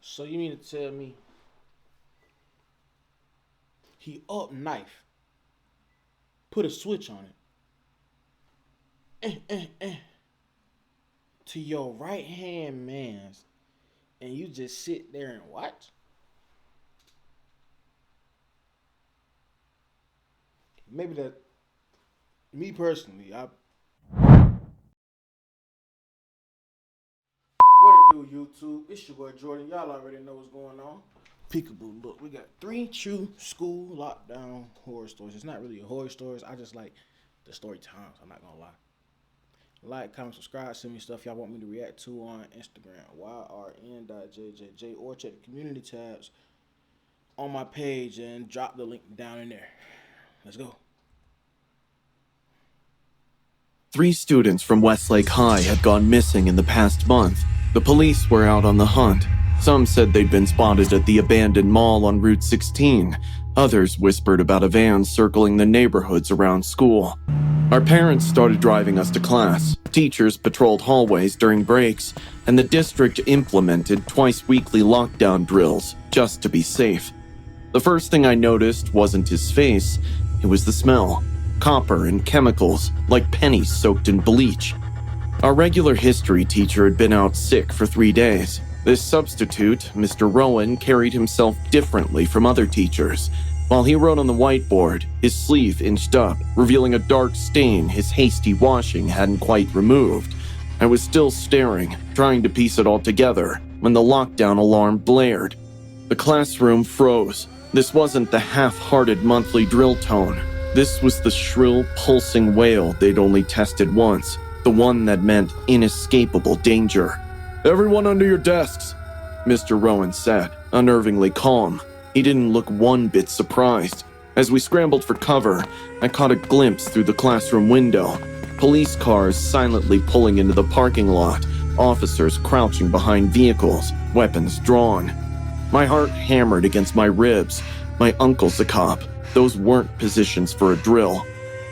So you mean to tell me he up knife, put a switch on it, to your right hand man's, and you just sit there and watch? Maybe that, me personally, what it do, YouTube? It's your boy Jordan. Y'all already know what's going on. Peekaboo, look, we got 3 true school lockdown horror stories. It's not really a horror stories. I just like the story times. I'm not gonna lie. Like, comment, subscribe, send me stuff y'all want me to react to on Instagram, yrn.jjj, or check the community tabs on my page and drop the link down in there. Let's go. 3 students from Westlake High had gone missing in the past month. The police were out on the hunt. Some said they'd been spotted at the abandoned mall on Route 16. Others whispered about a van circling the neighborhoods around school. Our parents started driving us to class. Teachers patrolled hallways during breaks, and the district implemented twice-weekly lockdown drills just to be safe. The first thing I noticed wasn't his face, it was the smell. Copper and chemicals, like pennies soaked in bleach. Our regular history teacher had been out sick for 3 days. This substitute, Mr. Rowan, carried himself differently from other teachers. While he wrote on the whiteboard, his sleeve inched up, revealing a dark stain his hasty washing hadn't quite removed. I was still staring, trying to piece it all together, when the lockdown alarm blared. The classroom froze. This wasn't the half-hearted monthly drill tone. This was the shrill, pulsing wail they'd only tested once, the one that meant inescapable danger. "Everyone under your desks," Mr. Rowan said, unnervingly calm. He didn't look one bit surprised. As we scrambled for cover, I caught a glimpse through the classroom window. Police cars silently pulling into the parking lot, officers crouching behind vehicles, weapons drawn. My heart hammered against my ribs. My uncle's a cop. Those weren't positions for a drill.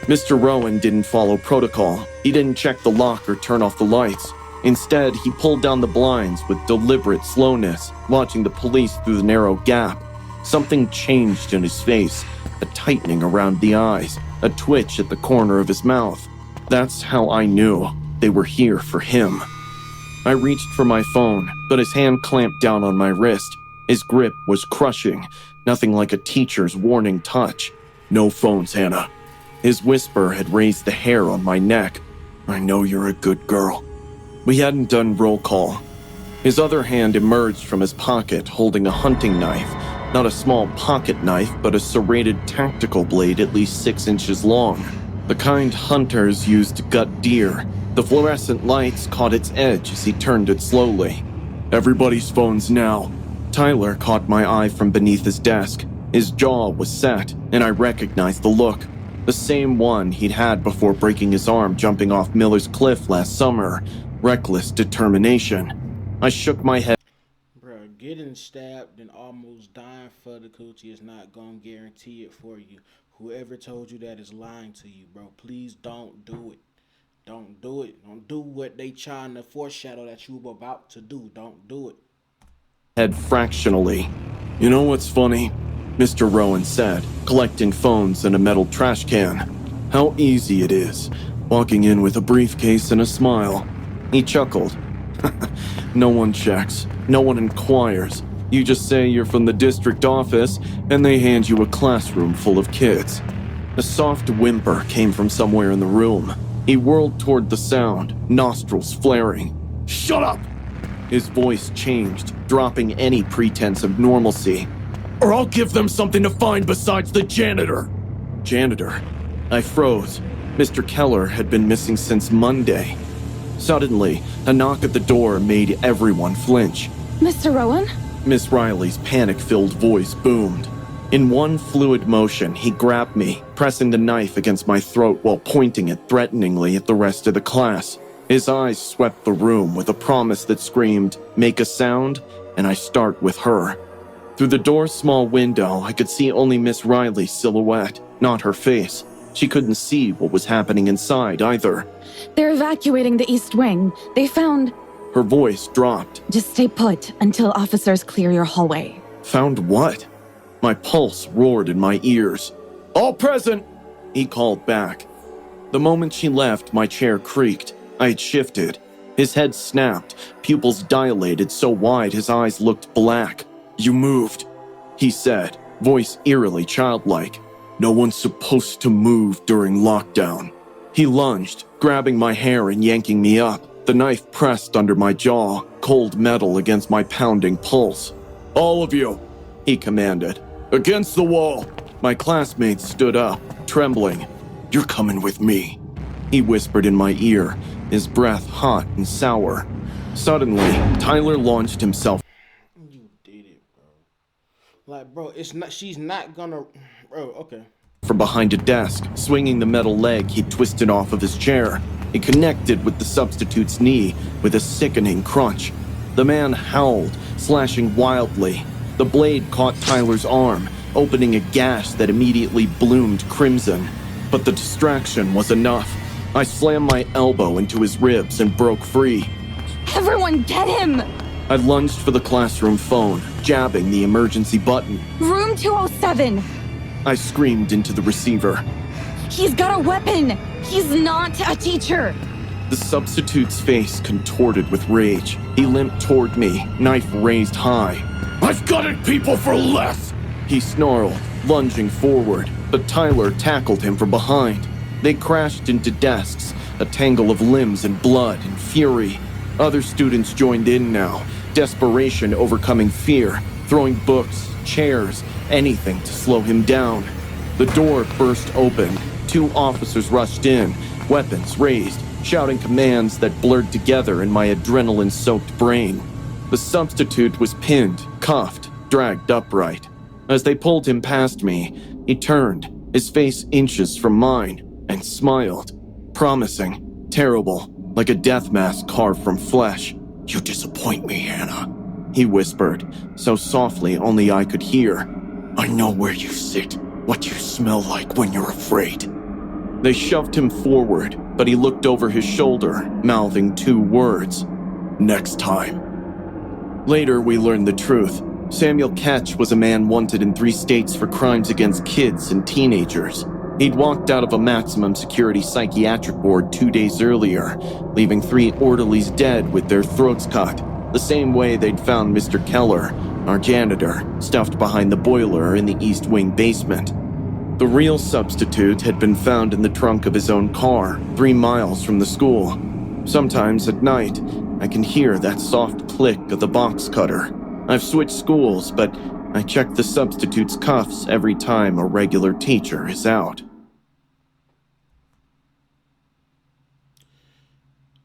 Mr. Rowan didn't follow protocol. He didn't check the lock or turn off the lights. Instead, he pulled down the blinds with deliberate slowness, watching the police through the narrow gap. Something changed in his face, a tightening around the eyes, a twitch at the corner of his mouth. That's how I knew they were here for him. I reached for my phone, but his hand clamped down on my wrist. His grip was crushing, nothing like a teacher's warning touch. "No phones, Hannah." His whisper had raised the hair on my neck. "I know you're a good girl." We hadn't done roll call. His other hand emerged from his pocket holding a hunting knife. Not a small pocket knife, but a serrated tactical blade at least 6 inches long. The kind hunters used to gut deer. The fluorescent lights caught its edge as he turned it slowly. "Everybody's phones now." Tyler caught my eye from beneath his desk. His jaw was set, and I recognized the look. The same one he'd had before breaking his arm jumping off Miller's Cliff last summer. Reckless determination. I shook my head. Bro, getting stabbed and almost dying for the coochie is not gonna guarantee it for you. Whoever told you that is lying to you, bro. Please don't do it. Don't do it. Don't do what they trying to foreshadow that you were about to do. Don't do it. Head fractionally. "You know what's funny?" Mr. Rowan said, collecting phones in a metal trash can. "How easy it is, walking in with a briefcase and a smile." He chuckled. "No one checks. No one inquires. You just say you're from the district office, and they hand you a classroom full of kids." A soft whimper came from somewhere in the room. He whirled toward the sound, nostrils flaring. "Shut up!" His voice changed, dropping any pretense of normalcy. "Or I'll give them something to find besides the janitor." Janitor? I froze. Mr. Keller had been missing since Monday. Suddenly, a knock at the door made everyone flinch. Mr. Rowan? Miss Riley's panic-filled voice boomed. In one fluid motion, he grabbed me, pressing the knife against my throat while pointing it threateningly at the rest of the class. His eyes swept the room with a promise that screamed, "Make a sound, and I start with her." Through the door's small window, I could see only Miss Riley's silhouette, not her face. She couldn't see what was happening inside either. They're evacuating the East Wing. They found Her voice dropped. Just stay put until officers clear your hallway. Found what? My pulse roared in my ears. All present, he called back. The moment she left, my chair creaked. I had shifted. His head snapped, pupils dilated so wide his eyes looked black. You moved, he said, voice eerily childlike. No one's supposed to move during lockdown. He lunged, grabbing my hair and yanking me up, the knife pressed under my jaw, cold metal against my pounding pulse. All of you, he commanded. Against the wall. My classmates stood up, trembling. You're coming with me, he whispered in my ear, his breath hot and sour. Suddenly, Tyler launched himself. You did it, bro. Like, bro, she's not gonna, bro, okay. From behind a desk, swinging the metal leg he'd twisted off of his chair. It connected with the substitute's knee with a sickening crunch. The man howled, slashing wildly. The blade caught Tyler's arm, opening a gash that immediately bloomed crimson. But the distraction was enough. I slammed my elbow into his ribs and broke free. Everyone get him! I lunged for the classroom phone, jabbing the emergency button. Room 207! I screamed into the receiver. He's got a weapon! He's not a teacher! The substitute's face contorted with rage. He limped toward me, knife raised high. I've gutted people for less! He snarled, lunging forward, but Tyler tackled him from behind. They crashed into desks, a tangle of limbs and blood and fury. Other students joined in now, desperation overcoming fear, throwing books, chairs, anything to slow him down. The door burst open. 2 officers rushed in, weapons raised, shouting commands that blurred together in my adrenaline-soaked brain. The substitute was pinned, cuffed, dragged upright. As they pulled him past me, he turned, his face inches from mine, and smiled. Promising, terrible, like a death mask carved from flesh. You disappoint me, Hannah, he whispered, so softly only I could hear. I know where you sit, what you smell like when you're afraid. They shoved him forward, but he looked over his shoulder, mouthing 2 words. Next time. Later, we learned the truth. Samuel Ketch was a man wanted in 3 states for crimes against kids and teenagers. He'd walked out of a maximum security psychiatric ward 2 days earlier, leaving 3 orderlies dead with their throats cut, the same way they'd found Mr. Keller, our janitor, stuffed behind the boiler in the East Wing basement. The real substitute had been found in the trunk of his own car, 3 miles from the school. Sometimes at night, I can hear that soft click of the box cutter. I've switched schools, but I check the substitute's cuffs every time a regular teacher is out.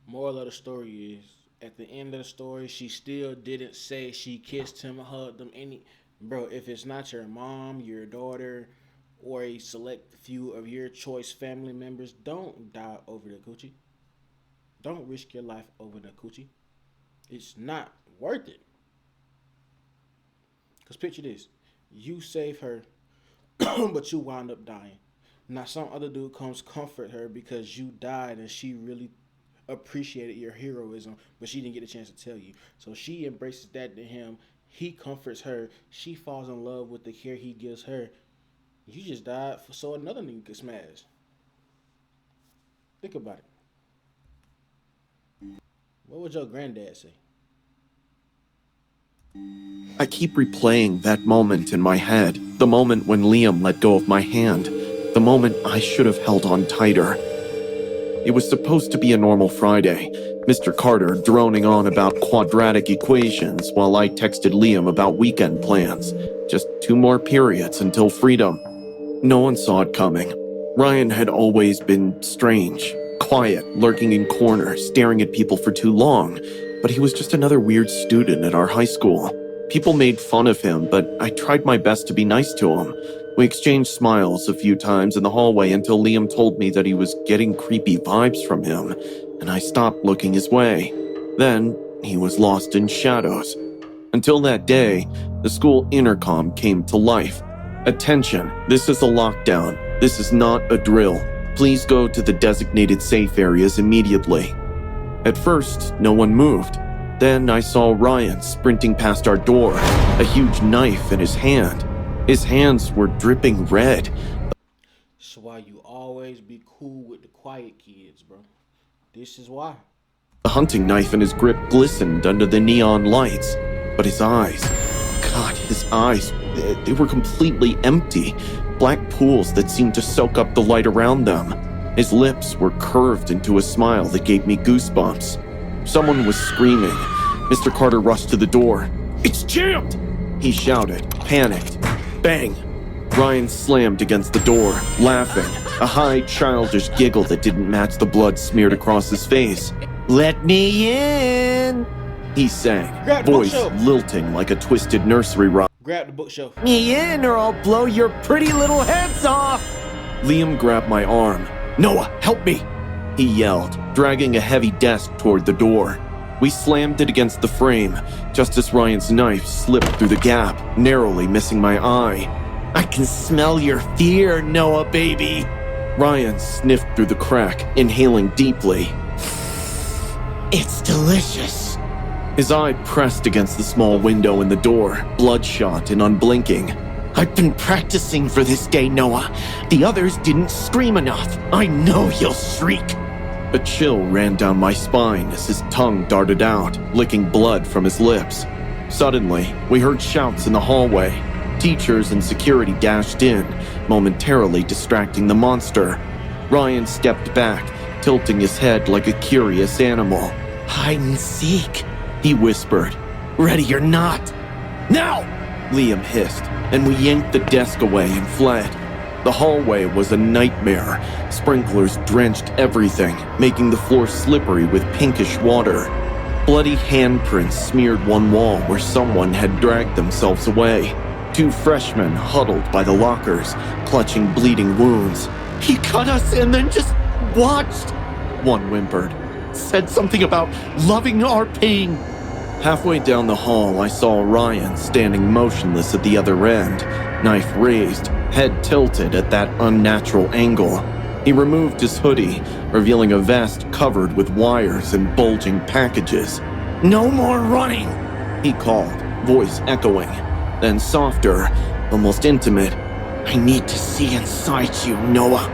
Moral of the story is, at the end of the story, she still didn't say she kissed him, hugged him, Bro, if it's not your mom, your daughter, or a select few of your choice family members, don't die over the coochie. Don't risk your life over the coochie. It's not worth it. Because picture this. You save her, but you wind up dying. Now some other dude comes comfort her because you died and she really appreciated your heroism, but she didn't get a chance to tell you. So she embraces that to him. He comforts her. She falls in love with the care he gives her. You just died so another nigga could smash. Think about it. What would your granddad say? I keep replaying that moment in my head, the moment when Liam let go of my hand, the moment I should have held on tighter. It was supposed to be a normal Friday, Mr. Carter droning on about quadratic equations while I texted Liam about weekend plans. Just 2 more periods until freedom. No one saw it coming. Ryan had always been strange, quiet, lurking in corners, staring at people for too long, but he was just another weird student at our high school. People made fun of him, but I tried my best to be nice to him. We exchanged smiles a few times in the hallway until Liam told me that he was getting creepy vibes from him, and I stopped looking his way. Then, he was lost in shadows. Until that day, the school intercom came to life. Attention, this is a lockdown. This is not a drill. Please go to the designated safe areas immediately. At first, no one moved. Then I saw Ryan sprinting past our door, a huge knife in his hand. His hands were dripping red. That's why you always be cool with the quiet kids, bro. This is why. The hunting knife in his grip glistened under the neon lights, but his eyes, God, his eyes, they were completely empty, black pools that seemed to soak up the light around them. His lips were curved into a smile that gave me goosebumps. Someone was screaming. Mr. Carter rushed to the door. "It's jammed!" he shouted, panicked. Bang! Ryan slammed against the door, laughing, a high, childish giggle that didn't match the blood smeared across his face. "Let me in!" he sang, Grab the voice bookshelf. lilting like a twisted nursery rhyme. Grab the bookshelf. "Me in or I'll blow your pretty little heads off!" Liam grabbed my arm. "Noah, help me!" he yelled, dragging a heavy desk toward the door. We slammed it against the frame, just as Ryan's knife slipped through the gap, narrowly missing my eye. "I can smell your fear, Noah, baby!" Ryan sniffed through the crack, inhaling deeply. "It's delicious." His eye pressed against the small window in the door, bloodshot and unblinking. "I've been practicing for this day, Noah. The others didn't scream enough. I know you'll shriek." A chill ran down my spine as his tongue darted out, licking blood from his lips. Suddenly, we heard shouts in the hallway. Teachers and security dashed in, momentarily distracting the monster. Ryan stepped back, tilting his head like a curious animal. "Hide and seek," he whispered. "Ready or not." "Now!" Liam hissed, and we yanked the desk away and fled. The hallway was a nightmare. Sprinklers drenched everything, making the floor slippery with pinkish water. Bloody handprints smeared one wall where someone had dragged themselves away. Two freshmen huddled by the lockers, clutching bleeding wounds. "He cut us and then just watched," one whimpered. "Said something about loving our pain." Halfway down the hall, I saw Ryan standing motionless at the other end, knife raised, head tilted at that unnatural angle. He removed his hoodie, revealing a vest covered with wires and bulging packages. "No more running," he called, voice echoing. Then softer, almost intimate. "I need to see inside you, Noah."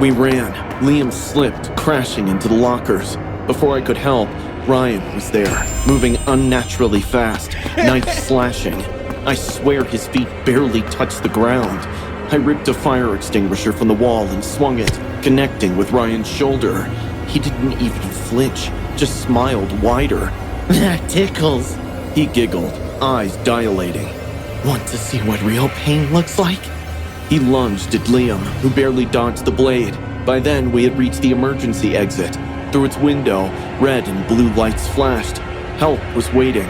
We ran. Liam slipped, crashing into the lockers. Before I could help, Ryan was there, moving unnaturally fast, knife slashing. I swear his feet barely touched the ground. I ripped a fire extinguisher from the wall and swung it, connecting with Ryan's shoulder. He didn't even flinch, just smiled wider. "That tickles," he giggled, eyes dilating. "Want to see what real pain looks like?" He lunged at Liam, who barely dodged the blade. By then, we had reached the emergency exit. Through its window, red and blue lights flashed. Help was waiting.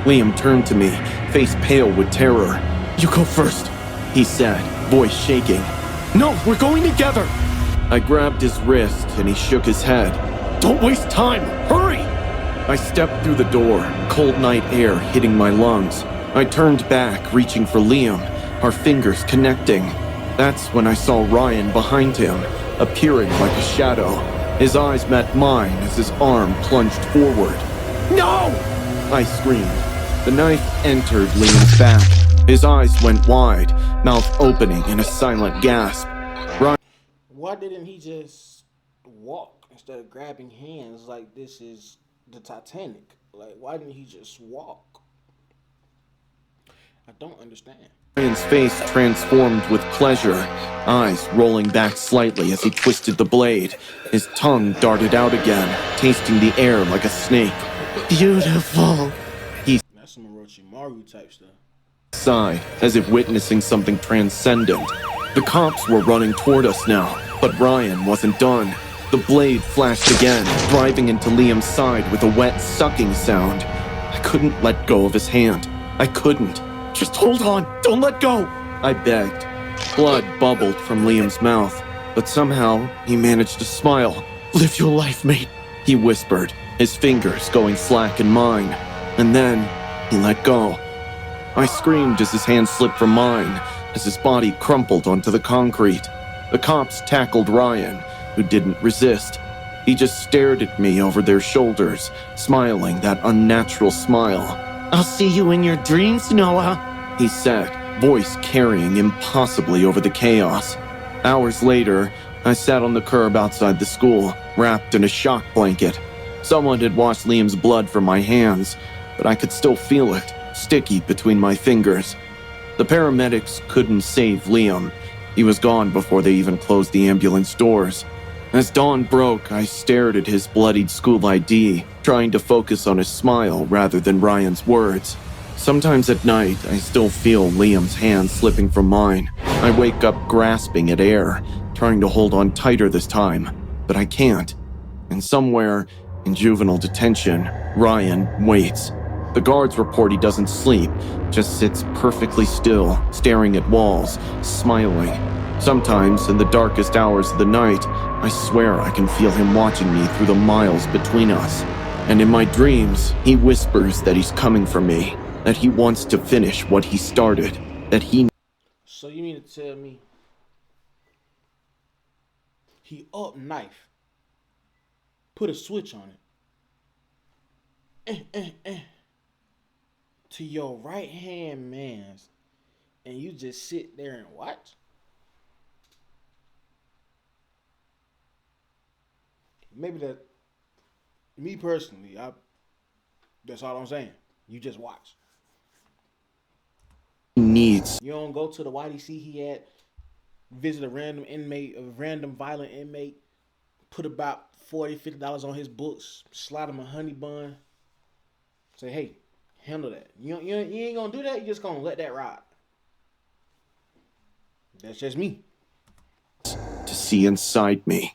Liam turned to me, face pale with terror. "You go first," he said, voice shaking. "No, we're going together." I grabbed his wrist and he shook his head. "Don't waste time, hurry!" I stepped through the door, cold night air hitting my lungs. I turned back, reaching for Liam, our fingers connecting. That's when I saw Ryan behind him, appearing like a shadow. His eyes met mine as his arm plunged forward. "No!" I screamed. The knife entered Liam's back. His eyes went wide, mouth opening in a silent gasp. Ryan... Why didn't he just walk instead of grabbing hands like this is the Titanic? Like, why didn't he just walk? I don't understand. Ryan's face transformed with pleasure, eyes rolling back slightly as he twisted the blade. His tongue darted out again, tasting the air like a snake. "Beautiful," he That's some Orochimaru type stuff. sighed, as if witnessing something transcendent. The cops were running toward us now, but Ryan wasn't done. The blade flashed again, driving into Liam's side with a wet sucking sound. I couldn't let go of his hand. I couldn't. "Just hold on, don't let go," I begged. Blood bubbled from Liam's mouth, but somehow he managed to smile. "Live your life, mate," he whispered, his fingers going slack in mine. And then he let go. I screamed as his hand slipped from mine, as his body crumpled onto the concrete. The cops tackled Ryan, who didn't resist. He just stared at me over their shoulders, smiling that unnatural smile. "I'll see you in your dreams, Noah," he said, voice carrying impossibly over the chaos. Hours later, I sat on the curb outside the school, wrapped in a shock blanket. Someone had washed Liam's blood from my hands, but I could still feel it, sticky between my fingers. The paramedics couldn't save Liam. He was gone before they even closed the ambulance doors. As dawn broke, I stared at his bloodied school ID, trying to focus on his smile rather than Ryan's words. Sometimes at night, I still feel Liam's hand slipping from mine. I wake up grasping at air, trying to hold on tighter this time, but I can't. And somewhere, in juvenile detention, Ryan waits. The guards report he doesn't sleep, just sits perfectly still, staring at walls, smiling. Sometimes, in the darkest hours of the night, I swear I can feel him watching me through the miles between us. And in my dreams, he whispers that he's coming for me, that he wants to finish what he started, that he... So you mean to tell me he up knife, put a switch on it, to your right hand man's, and you just sit there and watch? Maybe that, me personally, that's all I'm saying. You just watch. needs. You don't go to the YDC he had, visit a random inmate, a random violent inmate, put about $40, $50 on his books, slide him a honey bun, say, hey, handle that. You ain't gonna do that, you just gonna let that ride. That's just me. To see inside me.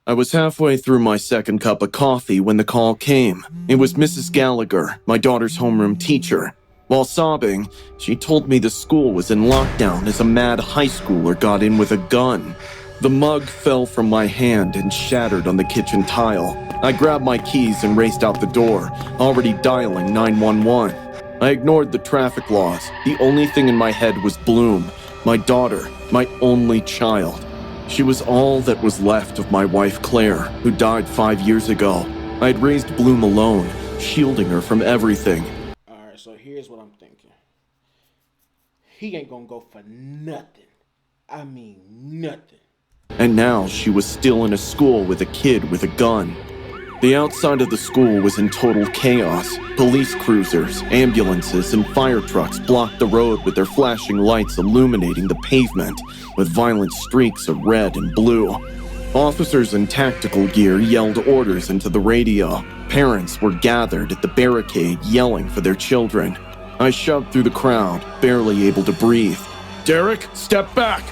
I was halfway through my second cup of coffee when the call came. It was Mrs. Gallagher, my daughter's homeroom teacher. While sobbing, she told me the school was in lockdown as a mad high schooler got in with a gun. The mug fell from my hand and shattered on the kitchen tile. I grabbed my keys and raced out the door, already dialing 911. I ignored the traffic laws. The only thing in my head was Bloom, my daughter, my only child. She was all that was left of my wife Claire, who died 5 years ago. I had raised Bloom alone, shielding her from everything. Alright, so here's what I'm thinking. He ain't gonna go for nothing. I mean nothing. And now she was still in a school with a kid with a gun. The outside of the school was in total chaos. Police cruisers, ambulances, and fire trucks blocked the road with their flashing lights illuminating the pavement with violent streaks of red and blue. Officers in tactical gear yelled orders into the radio. Parents were gathered at the barricade yelling for their children. I shoved through the crowd, barely able to breathe. "Derek, step back!"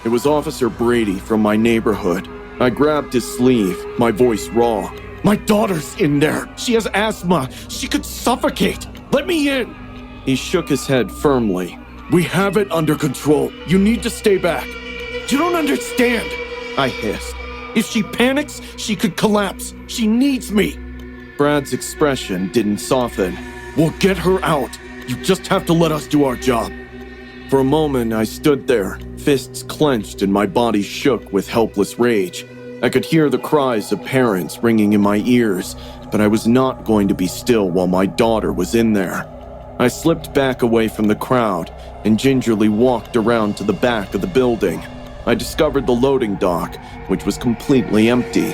It was Officer Brady from my neighborhood. I grabbed his sleeve, my voice raw. "My daughter's in there. She has asthma. She could suffocate. Let me in." He shook his head firmly. "We have it under control. You need to stay back." "You don't understand," I hissed. "If she panics, she could collapse. She needs me." Brad's expression didn't soften. "We'll get her out. You just have to let us do our job." For a moment, I stood there, fists clenched and my body shook with helpless rage. I could hear the cries of parents ringing in my ears, but I was not going to be still while my daughter was in there. I slipped back away from the crowd and gingerly walked around to the back of the building. I discovered the loading dock, which was completely empty.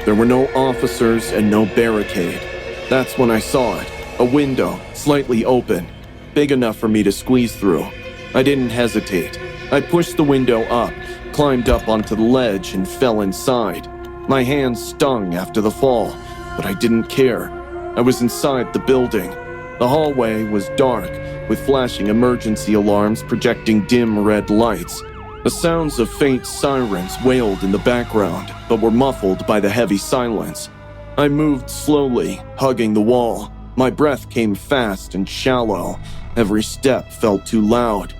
There were no officers and no barricade. That's when I saw it, a window, slightly open, big enough for me to squeeze through. I didn't hesitate. I pushed the window up, climbed up onto the ledge, and fell inside. My hands stung after the fall, but I didn't care. I was inside the building. The hallway was dark, with flashing emergency alarms projecting dim red lights. The sounds of faint sirens wailed in the background, but were muffled by the heavy silence. I moved slowly, hugging the wall. My breath came fast and shallow. Every step felt too loud.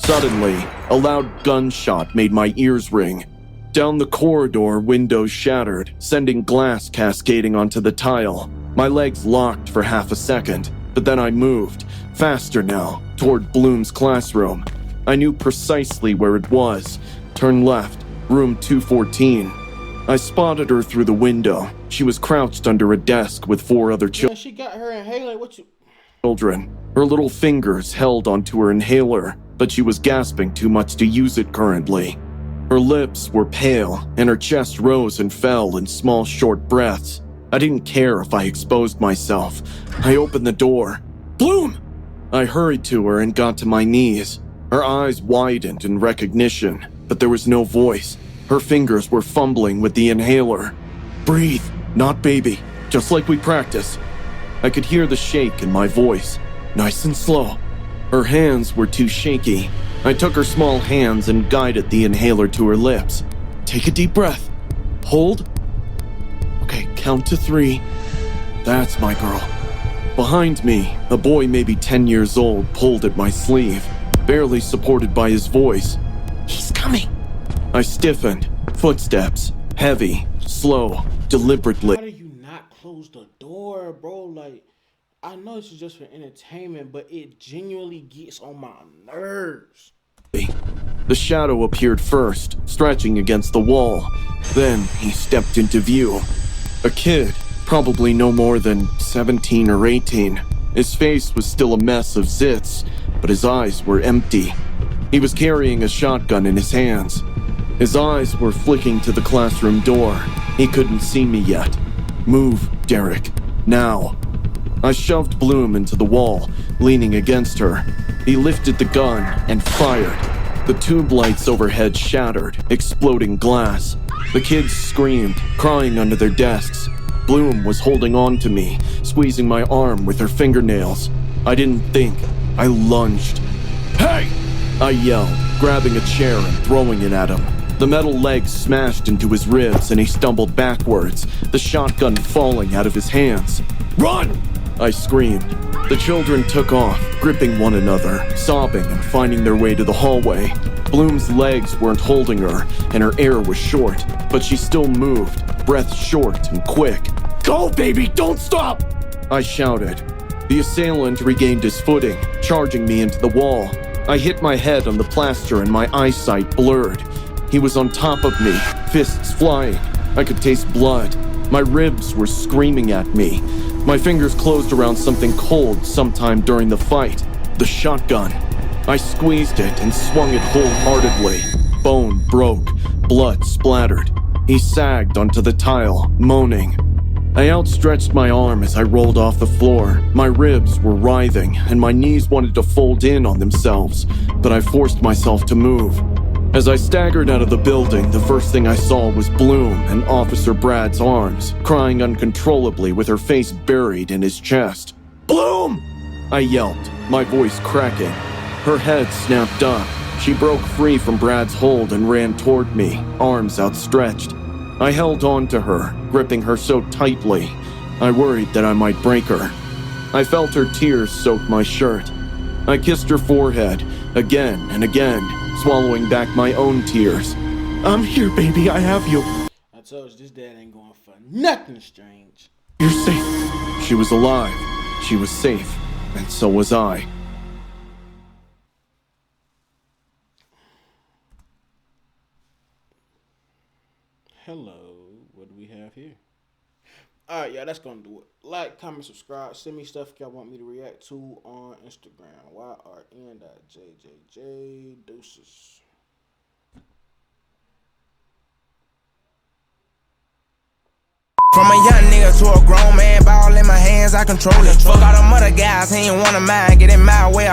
Suddenly, a loud gunshot made my ears ring. Down the corridor, windows shattered, sending glass cascading onto the tile. My legs locked for half a second, but then I moved, faster now, toward Bloom's classroom. I knew precisely where it was. Turn left, room 214. I spotted her through the window. She was crouched under a desk with 4 other Yeah, she got her inhaler. What you? children. Her little fingers held onto her inhaler, but she was gasping too much to use it currently. Her lips were pale, and her chest rose and fell in small, short breaths. I didn't care if I exposed myself. I opened the door. Bloom! I hurried to her and got to my knees. Her eyes widened in recognition, but there was no voice. Her fingers were fumbling with the inhaler. Breathe, not baby, just like we practiced. I could hear the shake in my voice, nice and slow. Her hands were too shaky. I took her small hands and guided the inhaler to her lips. Take a deep breath. Hold. Okay, count to 3. That's my girl. Behind me, a boy maybe 10 years old pulled at my sleeve, barely supported by his voice. He's coming. I stiffened. Footsteps. Heavy. Slow. Deliberately. How do you not close the door, bro? Like, I know this is just for entertainment, but it genuinely gets on my nerves. The shadow appeared first, stretching against the wall. Then he stepped into view. A kid, probably no more than 17 or 18. His face was still a mess of zits, but his eyes were empty. He was carrying a shotgun in his hands. His eyes were flicking to the classroom door. He couldn't see me yet. Move, Derek. Now. I shoved Bloom into the wall, leaning against her. He lifted the gun and fired. The tube lights overhead shattered, exploding glass. The kids screamed, crying under their desks. Bloom was holding on to me, squeezing my arm with her fingernails. I didn't think. I lunged. Hey! I yelled, grabbing a chair and throwing it at him. The metal legs smashed into his ribs and he stumbled backwards, the shotgun falling out of his hands. Run! I screamed. The children took off, gripping one another, sobbing and finding their way to the hallway. Bloom's legs weren't holding her, and her air was short, but she still moved, breath short and quick. Go, baby, don't stop! I shouted. The assailant regained his footing, charging me into the wall. I hit my head on the plaster and my eyesight blurred. He was on top of me, fists flying. I could taste blood. My ribs were screaming at me. My fingers closed around something cold sometime during the fight. The shotgun. I squeezed it and swung it wholeheartedly. Bone broke. Blood splattered. He sagged onto the tile, moaning. I outstretched my arm as I rolled off the floor. My ribs were writhing, and my knees wanted to fold in on themselves, but I forced myself to move. As I staggered out of the building, the first thing I saw was Bloom in Officer Brad's arms, crying uncontrollably with her face buried in his chest. Bloom! I yelped, my voice cracking. Her head snapped up. She broke free from Brad's hold and ran toward me, arms outstretched. I held on to her, gripping her so tightly. I worried that I might break her. I felt her tears soak my shirt. I kissed her forehead, again and again, swallowing back my own tears. I'm here, baby, I have you. I told you, this dad ain't going for nothing strange. You're safe. She was alive. She was safe. And so was I. Hello, what do we have here? Alright, yeah, that's gonna do it. Like, comment, subscribe, send me stuff y'all want me to react to on Instagram. YRN.JJJ. Deuces. From a young nigga to a grown man, ball in my hands, I control it. Fuck all them other guys, he ain't wanna mind, get in my way.